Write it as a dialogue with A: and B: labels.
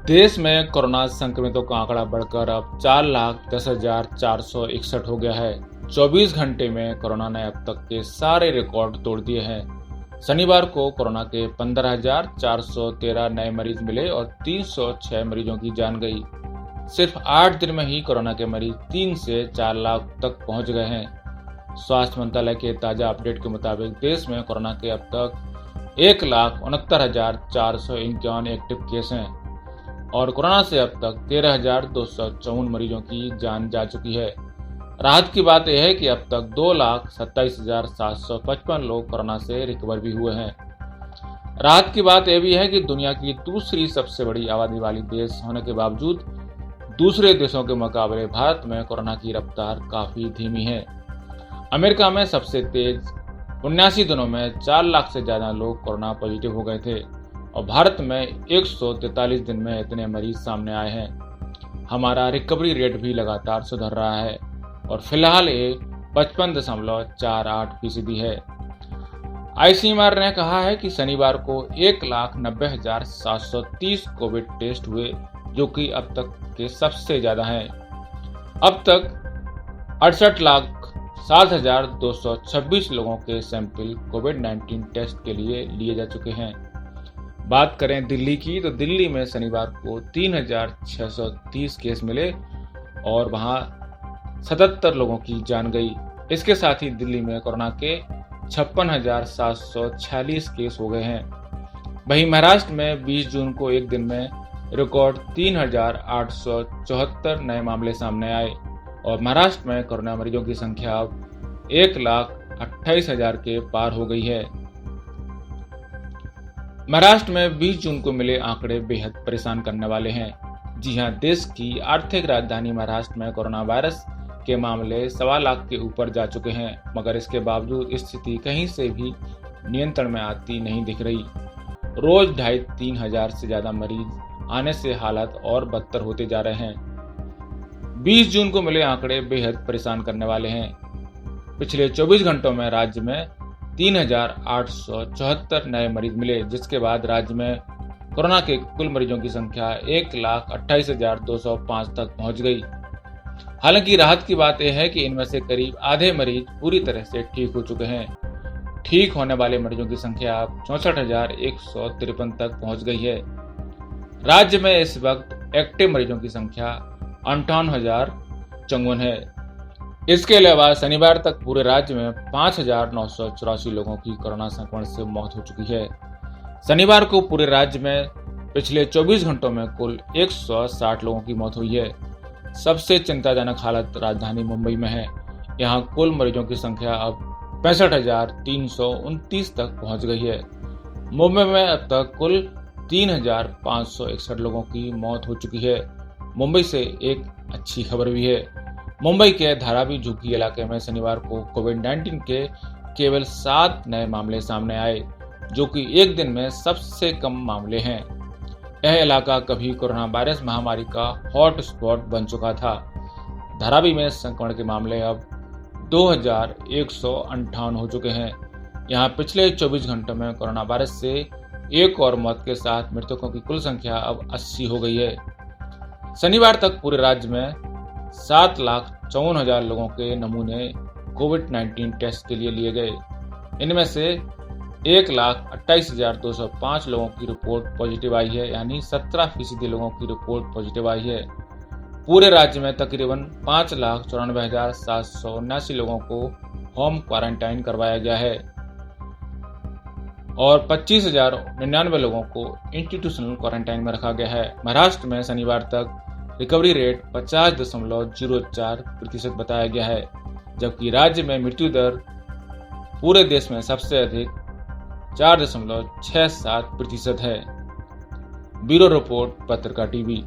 A: देश में कोरोना संक्रमितों का आंकड़ा बढ़कर अब 4,10,461 हो गया है। 24 घंटे में कोरोना ने अब तक के सारे रिकॉर्ड तोड़ दिए हैं। शनिवार को कोरोना के 15,413 नए मरीज मिले और 306 मरीजों की जान गई। सिर्फ 8 दिन में ही कोरोना के मरीज 3 से 4 लाख तक पहुंच गए हैं। स्वास्थ्य मंत्रालय के ताजा अपडेट के मुताबिक देश में कोरोना के अब तक 1,69,451 एक्टिव केस हैं और कोरोना से अब तक 13,254 मरीजों की जान जा चुकी है। राहत की बात यह है कि अब तक 2,27,755 लोग कोरोना से रिकवर भी हुए हैं। राहत की बात यह भी है कि दुनिया की दूसरी सबसे बड़ी आबादी वाली देश होने के बावजूद दूसरे देशों के मुकाबले भारत में कोरोना की रफ्तार काफी धीमी है। अमेरिका में सबसे तेज 79 दिनों में 4 लाख से ज्यादा लोग कोरोना पॉजिटिव हो गए थे और भारत में 143 दिन में इतने मरीज सामने आए हैं। हमारा रिकवरी रेट भी लगातार सुधर रहा है और फिलहाल ये 55.48% है। आईसीएमआर ने कहा है कि शनिवार को 1,90,730 कोविड टेस्ट हुए, जो कि अब तक के सबसे ज्यादा हैं। अब तक 68,07,226 लोगों के सैंपल कोविड-19 टेस्ट के लिए लिए जा चुके हैं। बात करें दिल्ली की, तो दिल्ली में शनिवार को 3,630 केस मिले और वहां 77 लोगों की जान गई। इसके साथ ही दिल्ली में कोरोना के 56,746 केस हो गए हैं। वहीं महाराष्ट्र में 20 जून को एक दिन में रिकॉर्ड 3,874 नए मामले सामने आए और महाराष्ट्र में कोरोना मरीजों की संख्या अब 1,28,000 के पार हो गई है। महाराष्ट्र में 20 जून को मिले आंकड़े बेहद परेशान करने वाले हैं। जी हां, देश की आर्थिक राजधानी महाराष्ट्र में कोरोना वायरस के मामले 1.25 लाख के ऊपर जा चुके हैं, मगर इसके बावजूद स्थिति कहीं से भी नियंत्रण में आती नहीं दिख रही। रोज 2,500-3 हजार से ज्यादा मरीज आने से हालात और बदतर होते जा रहे हैं। 20 जून को मिले आंकड़े बेहद परेशान करने वाले हैं। पिछले 24 घंटों में राज्य में 3,874 नए मरीज मिले, जिसके बाद राज्य में कोरोना के कुल मरीजों की संख्या 1,28,205 तक पहुंच गई। हालांकि राहत की बात यह है कि इनमें से करीब आधे मरीज पूरी तरह से ठीक हो चुके हैं। ठीक होने वाले मरीजों की संख्या अब 64,153 तक पहुंच गई है। राज्य में इस वक्त एक्टिव मरीजों की संख्या 58,054 है। इसके अलावा शनिवार तक पूरे राज्य में 5,984 लोगों की कोरोना संक्रमण से मौत हो चुकी है। शनिवार को पूरे राज्य में पिछले 24 घंटों में कुल 160 लोगों की मौत हुई है। सबसे चिंताजनक हालत राजधानी मुंबई में है। यहाँ कुल मरीजों की संख्या अब 65,329 तक पहुंच गई है। मुंबई में अब तक कुल 3,561 लोगों की मौत हो चुकी है। मुंबई से एक अच्छी खबर भी है। मुंबई के धारावी झुग्गी इलाके में शनिवार को कोविड-19 के केवल 7 नए मामले सामने आए, जो कि एक दिन में सबसे कम मामले हैं। यह इलाका कभी कोरोना वायरस महामारी का हॉट स्पॉट बन चुका था। धारावी में संक्रमण के मामले अब 2,158 हो चुके हैं। यहाँ पिछले 24 घंटों में कोरोना वायरस से एक और मौत के साथ मृतकों की कुल संख्या अब 80 हो गई है। शनिवार तक पूरे राज्य में 7,54,000 लोगों के नमूने कोविड-19 टेस्ट के लिए लिए गए। इनमें से 1,28,205 लोगों की रिपोर्ट पॉजिटिव आई है, यानी 17% लोगों की रिपोर्ट पॉजिटिव आई है। पूरे राज्य में तकरीबन 5,94,779 लोगों को होम क्वारंटाइन करवाया गया है और 25,099 लोगों को इंस्टीट्यूशनल क्वारंटाइन में रखा गया है। महाराष्ट्र में शनिवार तक रिकवरी रेट 50.04% बताया गया है, जबकि राज्य में मृत्यु दर पूरे देश में सबसे अधिक 4.67% है। ब्यूरो रिपोर्ट, पत्रकार टीवी।